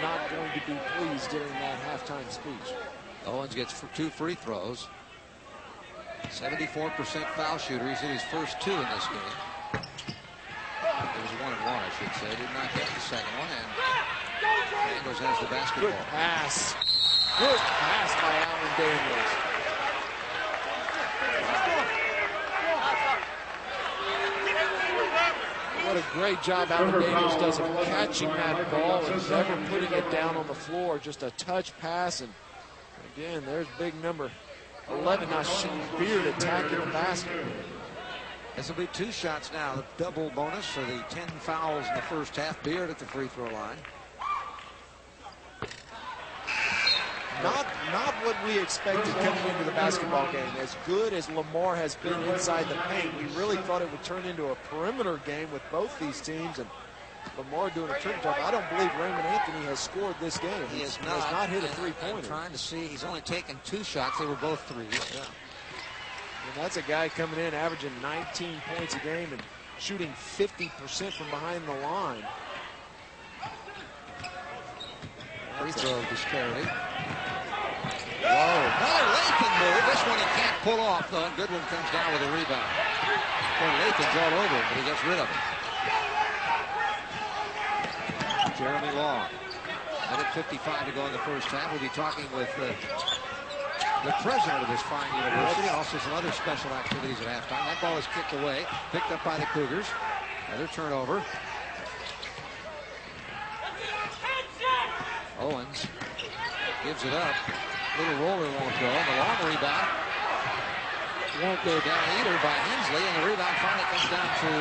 not going to be pleased during that halftime speech. Owens gets 2 free throws. 74% foul shooter. He's hit his first 2 in this game. It was 1-1, I should say. Did not get the second one, and Daniels has the basketball. Good pass. Good pass by Alan Daniels. What a great job Alan Daniels does of catching that ball and never putting it down on the floor. Just a touch pass, and again, there's big number 11. Now Beard attacking the basket. This will be 2 shots now. The double bonus for the 10 fouls in the first half. Beard at the free throw line. Not what we expected coming into the basketball game. As good as Lamar has been inside the paint, we really thought it would turn into a perimeter game with both these teams, and Lamar doing a triple job. I don't believe Raymond Anthony has scored this game. He has not hit a three-pointer. I'm trying to see. He's only taken 2 shots. They were both threes. Yeah. And that's a guy coming in averaging 19 points a game and shooting 50% from behind the line. Free throw disparity. Whoa. Another Latham move. This one he can't pull off, though. Goodwin comes down with a rebound. Well, Latham's all over him, but he gets rid of it. Jeremy Long. Minute 55 to go in the first half. We'll be talking with the president of this fine university, and also some other special activities at halftime. That ball is kicked away, picked up by the Cougars. Another turnover. Owens gives it up. Little roller won't go. And the long rebound won't go down either by Hensley, and the rebound finally comes down to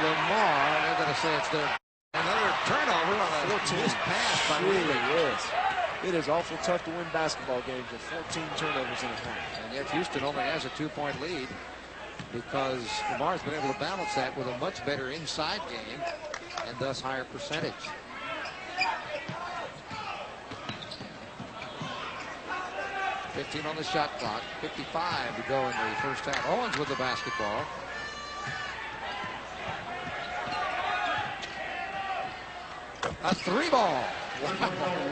Lamar. They're going to say it's there. Another turnover on a missed pass by Ridley. Yes. It is awful tough to win basketball games with 14 turnovers in a half. And yet Houston only has a 2-point lead because Lamar's been able to balance that with a much better inside game and thus higher percentage. .15 on the shot clock. 55 to go in the first half. Owens with the basketball. A 3-ball.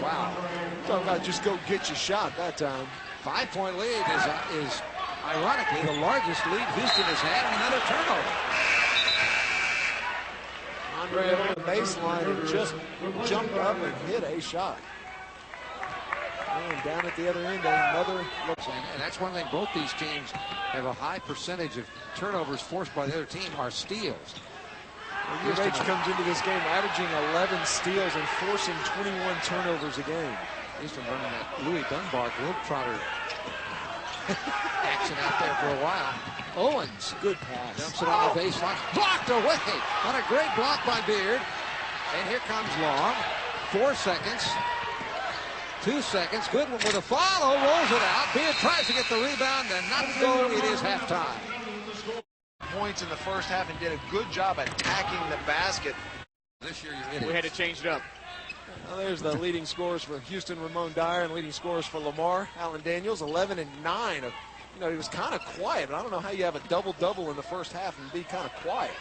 Wow. Talking about just go get your shot that time. 5-point lead is ironically the largest lead Houston has had, and another turnover. Andre on the baseline and just jumped up and hit a shot. And down at the other end, another look. And that's one thing, both these teams have a high percentage of turnovers forced by the other team are steals. UH comes into this game averaging 11 steals and forcing 21 turnovers a game. Houston running that Louis Dunbar globetrotter action out there for a while. Owens, good pass. Dumps it on the baseline. Blocked away on a great block by Beard. And here comes Long. 4 seconds. 2 seconds. Goodwin with a follow. Rolls it out. Beard tries to get the rebound and not go. It is halftime. Points in the first half and did a good job attacking the basket. This year you're in it. We had to change it up. Well, there's the leading scorers for Houston, Ramon Dyer, and leading scorers for Lamar, Alan Daniels, 11 and 9. You know, he was kind of quiet, but I don't know how you have a double-double in the first half and be kind of quiet.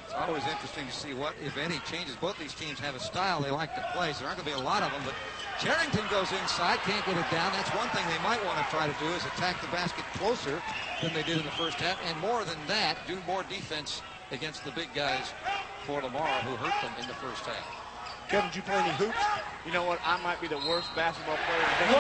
It's always interesting to see what, if any, changes. Both these teams have a style they like to play, so there aren't going to be a lot of them, but Carrington goes inside, can't get it down. That's one thing they might want to try to do is attack the basket closer than they did in the first half, and more than that, do more defense against the big guys for Lamar, who hurt them in the first half. Kevin, did you play any hoops? You know what? I might be the worst basketball player in the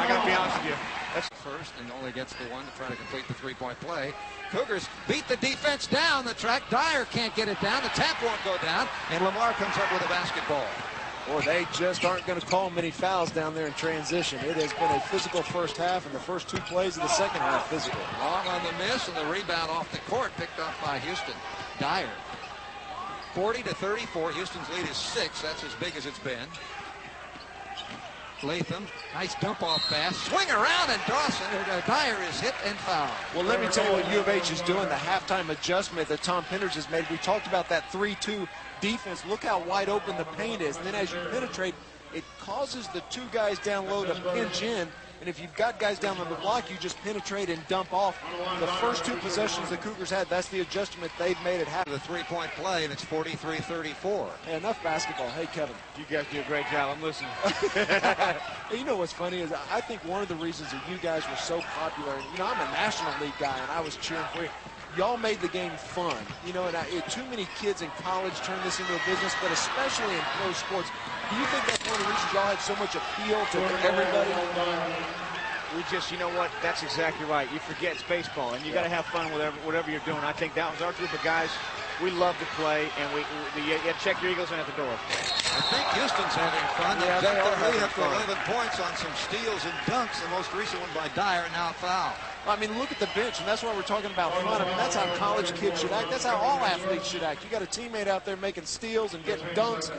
I got to be honest with you. That's first and only gets the one to try to complete the three-point play. Cougars beat the defense down the track. Dyer can't get it down. The tap won't go down, and Lamar comes up with a basketball. Or they just aren't going to call many fouls down there in transition. It has been a physical first half, and the first 2 plays of the second half physical. Long on the miss, and the rebound off the court picked up by Houston. Dyer. 40-34. Houston's lead is 6. That's as big as it's been. Latham, nice dump off pass. Swing around, and Dyer is hit and fouled. Well, let me tell you what U of H is doing. The halftime adjustment that Tom Penders has made. We talked about that 3-2 defense. Look how wide open the paint is. And then as you penetrate, it causes the 2 guys down low to pinch in. And if you've got guys down on the block, you just penetrate and dump off. The first 2 possessions the Cougars had, that's the adjustment they've made it happen. The 3-point play, and it's 43-34. Hey, enough basketball. Hey, Kevin. You guys do a great job. I'm listening. You know what's funny is I think one of the reasons that you guys were so popular, and, you know, I'm a National League guy, and I was cheering for you. Y'all made the game fun, you know, and too many kids in college turn this into a business, but especially in pro sports. Do you think that's one of the reasons y'all had so much appeal to everybody? We just, you know what, that's exactly right. You forget it's baseball, and you got to have fun with whatever you're doing. I think that was our group of guys. We love to play, and you check your Eagles in at the door. I think Houston's having fun. Yeah, they are lead having up to fun. 11 points on some steals and dunks. The most recent one by Dyer, now foul. I mean, look at the bench, and that's why we're talking about fun. I mean, that's how college kids should act. That's how all athletes should act. You got a teammate out there making steals and getting dunks.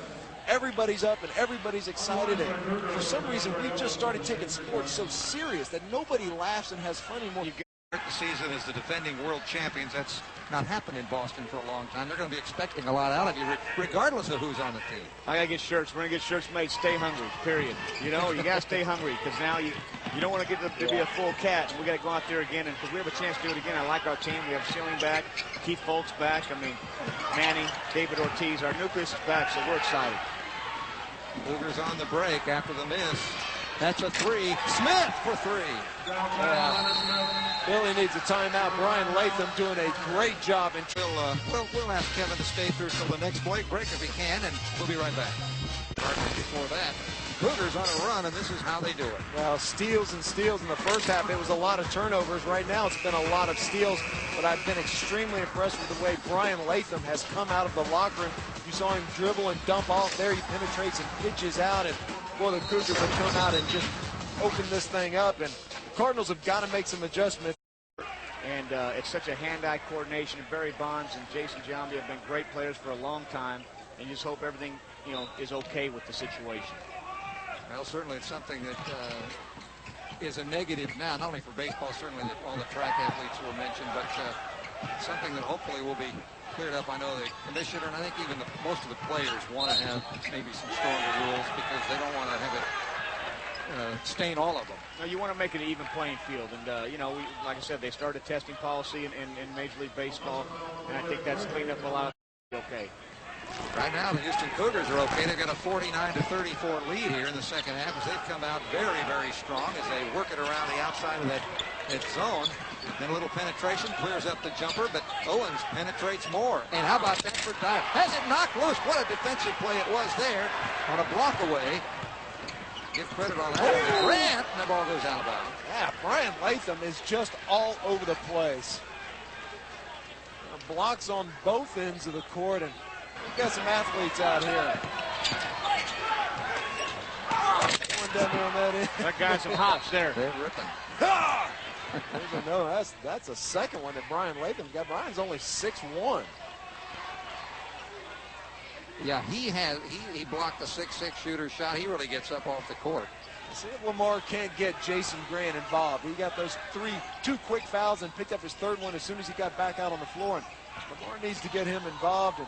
Everybody's up and everybody's excited, and for some reason we've just started taking sports so serious that nobody laughs and has fun anymore. You start the season as the defending world champions. That's not happened in Boston for a long time. They're going to be expecting a lot out of you, regardless of who's on the team. I got to get shirts. We're going to get shirts made. Stay hungry, period. You know, you got to stay hungry, because now you don't want to get to be a full cat. We got to go out there again, and because we have a chance to do it again. I like our team. We have Schilling back, Keith Foltz back. I mean, Manning, David Ortiz. Our nucleus is back, so we're excited. Cougars on the break after the miss. That's a 3. Smith for 3. Billy needs a timeout. Brian Latham doing a great job. We'll ask Kevin to stay through till the next break if he can, and we'll be right back. Before that, Cougars on a run, and this is how they do it. Well, steals and steals in the first half. It was a lot of turnovers. Right now it's been a lot of steals, but I've been extremely impressed with the way Brian Latham has come out of the locker room. You saw him dribble and dump off there. He penetrates and pitches out, and boy, the Cougars have come out and just opened this thing up, and the Cardinals have got to make some adjustments. And it's such a hand-eye coordination. Barry Bonds and Jason Giambi have been great players for a long time, and you just hope everything, you know, is okay with the situation. Well, certainly it's something that is a negative now, not only for baseball, certainly all the track athletes were mentioned, but something that hopefully will be cleared up. I know the commissioner, and I think even most of the players want to have maybe some stronger rules because they don't want to have it stain all of them. No, you want to make it an even playing field, and you know, like I said, they started testing policy in Major League Baseball, and I think that's cleaned up a lot of okay. Right now, the Houston Cougars are okay. They've got a 49-34 lead here in the second half as they've come out very, very strong as they work it around the outside of that zone. Then a little penetration clears up the jumper, but Owens penetrates more. And how about that for Dyer? Has it knocked loose? What a defensive play it was there on a block away. Give credit on that. Grant, and the ball goes out of bounds. Yeah, Brian Latham is just all over the place. Blocks on both ends of the court, and we've got some athletes out here. One down there on that end. That guy's some hops there. They're ripping. No, that's a second one that Brian Latham got. Brian's only 6'1". Yeah, he blocked the 6'6" shooter shot. He really gets up off the court. See if Lamar can't get Jason Grant involved. He got those two quick fouls and picked up his third one as soon as he got back out on the floor. And Lamar needs to get him involved. And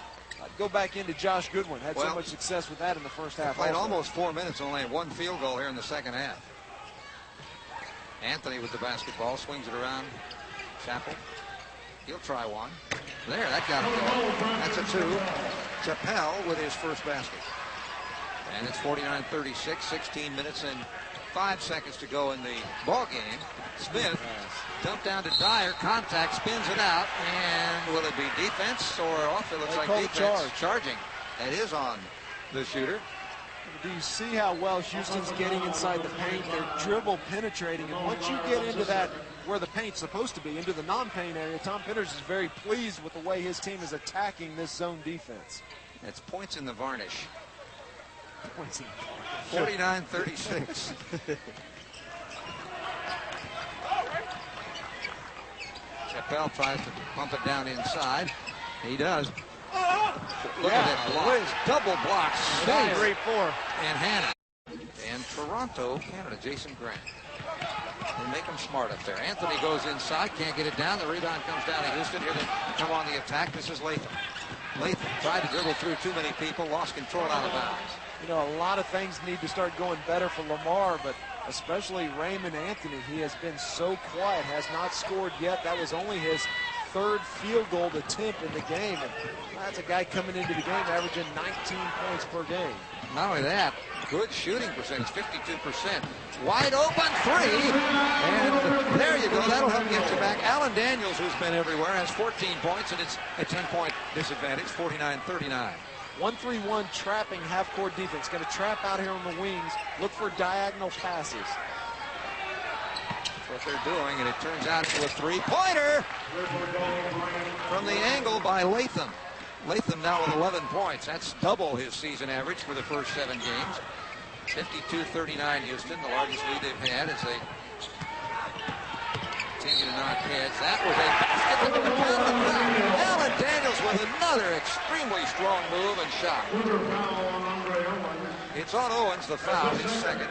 go back into Josh Goodwin. Had so much success with that in the first half. Played almost 4 minutes, only had one field goal here in the second half. Anthony with the basketball, swings it around. Chappell. He'll try one. There, that got him going. That's a 2. Chappell with his first basket. And it's 49-36, 16 minutes and 5 seconds to go in the ball game. Smith dumped down to Dyer, contact, spins it out, and will it be defense or off? It looks like defense. Charging. That is on the shooter. Do you see how well Houston's getting inside the paint? They're dribble penetrating, and once you get into that where the paint's supposed to be, into the non-paint area, Tom Pitters is very pleased with the way his team is attacking this zone defense. It's points in the varnish. 49-36. Chappell tries to pump it down inside. He does. Look at that block. Double blocks. 3-4. And Hannah. And Toronto, Canada, Jason Grant. They make them smart up there. Anthony goes inside, can't get it down. The rebound comes down to Houston. Here they come on the attack. This is Latham. Latham tried to dribble through too many people, lost control out of bounds. You know, a lot of things need to start going better for Lamar, but especially Raymond Anthony. He has been so quiet, has not scored yet. That was only his third field goal attempt in the game. And that's a guy coming into the game averaging 19 points per game. Not only that, good shooting percentage, 52%. Wide open three, and there you go. That'll help get you back. Alan Daniels, who's been everywhere, has 14 points, and it's a 10-point disadvantage, 49-39. 1-3-1 trapping half-court defense. Going to trap out here on the wings. Look for diagonal passes. That's what they're doing, and it turns out to a three-pointer from the angle by Latham. Latham now with 11 points. That's double his season average for the first 7 games. 52-39 Houston, the largest lead they've had as they continue to knock heads. That was a basket to the top of the back. Alan Daniels with another extremely strong move and shot. It's on Owens, the foul, his second.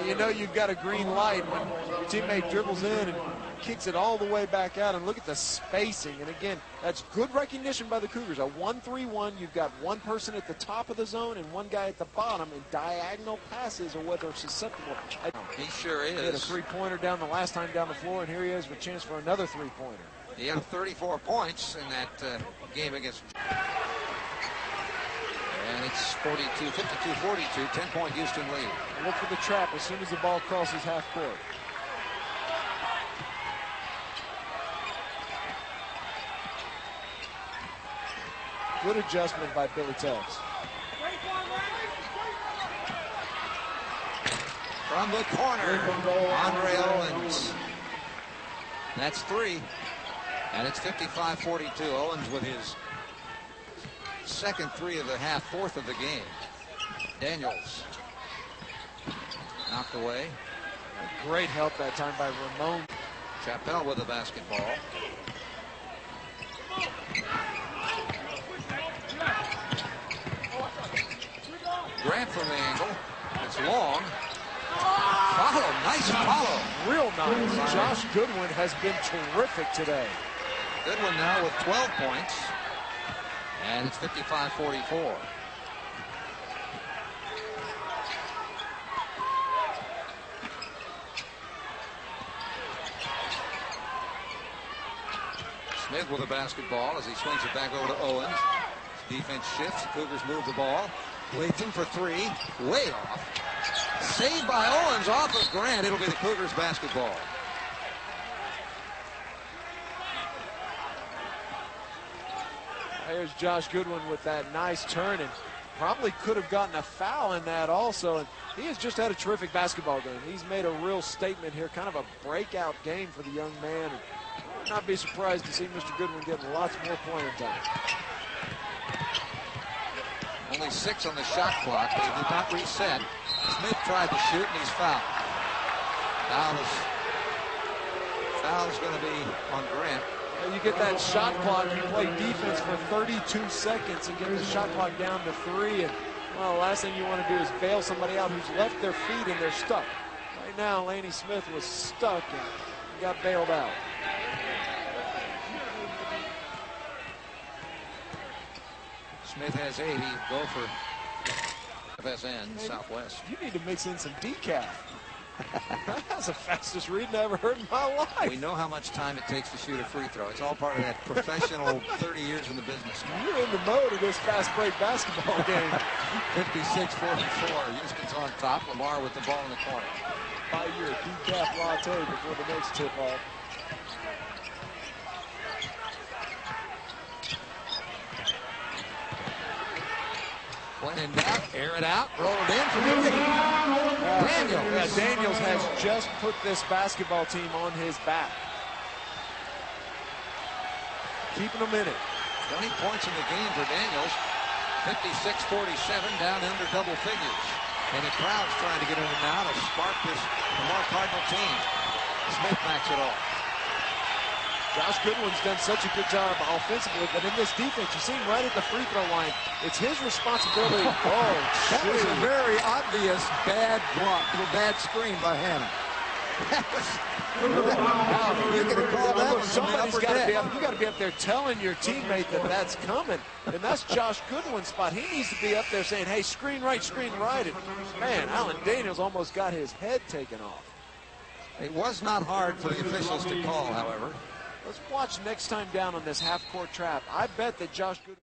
You know you've got a green light when your teammate dribbles in and kicks it all the way back out, and look at the spacing. And again, that's good recognition by the Cougars. A 1-3-1, you've got one person at the top of the zone and one guy at the bottom, and diagonal passes are what they're susceptible. He sure is. He had a three-pointer down the last time down the floor, and here he is with a chance for another three-pointer. He had 34 points in that game against. And it's 52-42, 10-point Houston lead. Look for the trap as soon as the ball crosses half court. Good adjustment by Billy Tex. From the corner, Andre Owens. That's 3. And it's 55-42. Owens with his second 3 of the half, 4th of the game. Daniels knocked away. Great help that time by Ramon. Chappelle with the basketball. Grant from the angle. It's long. Follow, nice follow. Real nice. Josh Goodwin has been terrific today. Goodwin now with 12 points. And it's 55-44. Smith with the basketball as he swings it back over to Owens. Defense shifts. The Cougars move the ball. Latham for 3. Way off. Saved by Owens off of Grant. It'll be the Cougars basketball. There's Josh Goodwin with that nice turn, and probably could have gotten a foul in that also. And he has just had a terrific basketball game. He's made a real statement here, kind of a breakout game for the young man. And I would not be surprised to see Mr. Goodwin getting lots more playing time. Only 6 on the shot clock. They did not reset. Smith tried to shoot, and he's fouled. Foul is going to be on Grant. You get that shot clock, you play defense for 32 seconds and get the shot clock down to 3. And, well, the last thing you want to do is bail somebody out who's left their feet and they're stuck. Right now, Laney Smith was stuck and got bailed out. Smith has 8. He'll go for FSN, Southwest. You need to mix in some decaf. That's the fastest reading I ever heard in my life. We know how much time it takes to shoot a free throw. It's all part of that professional 30 years in the business. You're in the mode of this fast break basketball game. 56-44. Houston's on top. Lamar with the ball in the corner. Buy your decaf latte before the next tip off. When in doubt, air it out, roll it in for the Daniels. Yeah, Daniels has just put this basketball team on his back. Keeping them in it. 20 points in the game for Daniels. 56-47, down under double figures. And the crowd's trying to get in and out to spark this Lamar Cardinal team. Smith backs it off. Josh Goodwin's done such a good job offensively, but in this defense, you see him right at the free throw line. It's his responsibility. That was a very obvious bad block, bad screen by Hannah. You could have called that one from the Somebody's upper got to deck. be up. You got to be up there telling your teammate that that's coming, and that's Josh Goodwin's spot. He needs to be up there saying, "Hey, screen right, screen right." And man, Alan Daniels almost got his head taken off. It was not hard for the officials to call, however. Let's watch next time down on this half-court trap. I bet that Josh Goodwin.